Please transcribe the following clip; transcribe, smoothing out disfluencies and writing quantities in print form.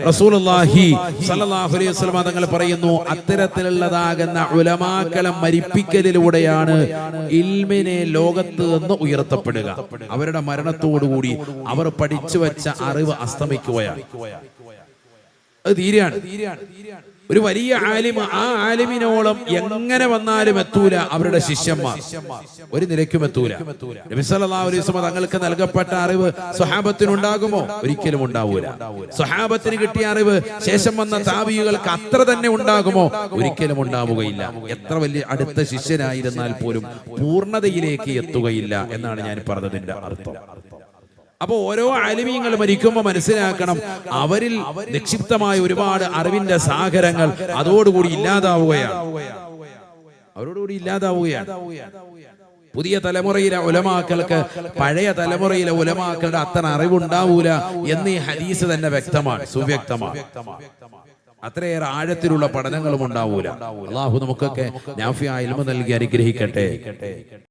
റസൂലുള്ളാഹി സ്വല്ലല്ലാഹു അലൈഹി വസല്ലം തങ്ങൾ പറയുന്നു, അത്തരത്തിലുള്ളതാകുന്ന ഉലമാക്കളെ മരിപ്പിക്കലിലൂടെയാണ് ഇൽമിനെ ലോകത്ത് നിന്ന് ഉയർത്തപ്പെടുക. അവരുടെ മരണത്തോടുകൂടി അവർ പഠിച്ചു വെച്ച അറിവ് അസ്തമിക്കുകയാണ്. അത് തീരെയാണ്. ഒരു വലിയ ആലിം, ആ ആലിമിനോളം എങ്ങനെ വന്നാലും എത്തൂല അവരുടെ ശിഷ്യന്മാർ, ഒരു നിലയ്ക്കും എത്തൂല. നബി സല്ലല്ലാഹു അലൈഹി വസല്ലം തങ്ങൾക്ക് നൽകപ്പെട്ട അറിവ് സ്വഹാബത്തിനുണ്ടാകുമോ? ഒരിക്കലും ഉണ്ടാവൂല. സ്വഹാബത്തിന് കിട്ടിയ അറിവ് ശേഷം വന്ന താബിഈകൾക്ക് അത്ര തന്നെ ഉണ്ടാകുമോ? ഒരിക്കലും ഉണ്ടാവുകയില്ല. എത്ര വലിയ അടുത്ത ശിഷ്യനായിരുന്നാൽ പോലും പൂർണ്ണതയിലേക്ക് എത്തുകയില്ല എന്നാണ് ഞാൻ പറഞ്ഞതിന്റെ അർത്ഥം. അപ്പൊ ഓരോ ആലിമീങ്ങൾ മരിക്കുമ്പോൾ മനസ്സിലാക്കണം, അവരിൽ നിക്ഷിപ്തമായ ഒരുപാട് അറിവിന്റെ സാഗരങ്ങൾ അതോടുകൂടി ഇല്ലാതാവുകയാണ്. പുതിയ തലമുറയിലെ ഉലമാക്കൾക്ക് പഴയ തലമുറയിലെ ഉലമാക്കളുടെ അത്ര അറിവുണ്ടാവൂല എന്ന് ഈ ഹദീസ് തന്നെ വ്യക്തമാണ്, സുവ്യക്തമാണ്. അത്രയേറെ ആഴത്തിലുള്ള പഠനങ്ങളും ഉണ്ടാവൂല. അല്ലാഹു നമുക്കൊക്കെ നാഫിയായ ഇൽമു നൽകി അനുഗ്രഹിക്കട്ടെ.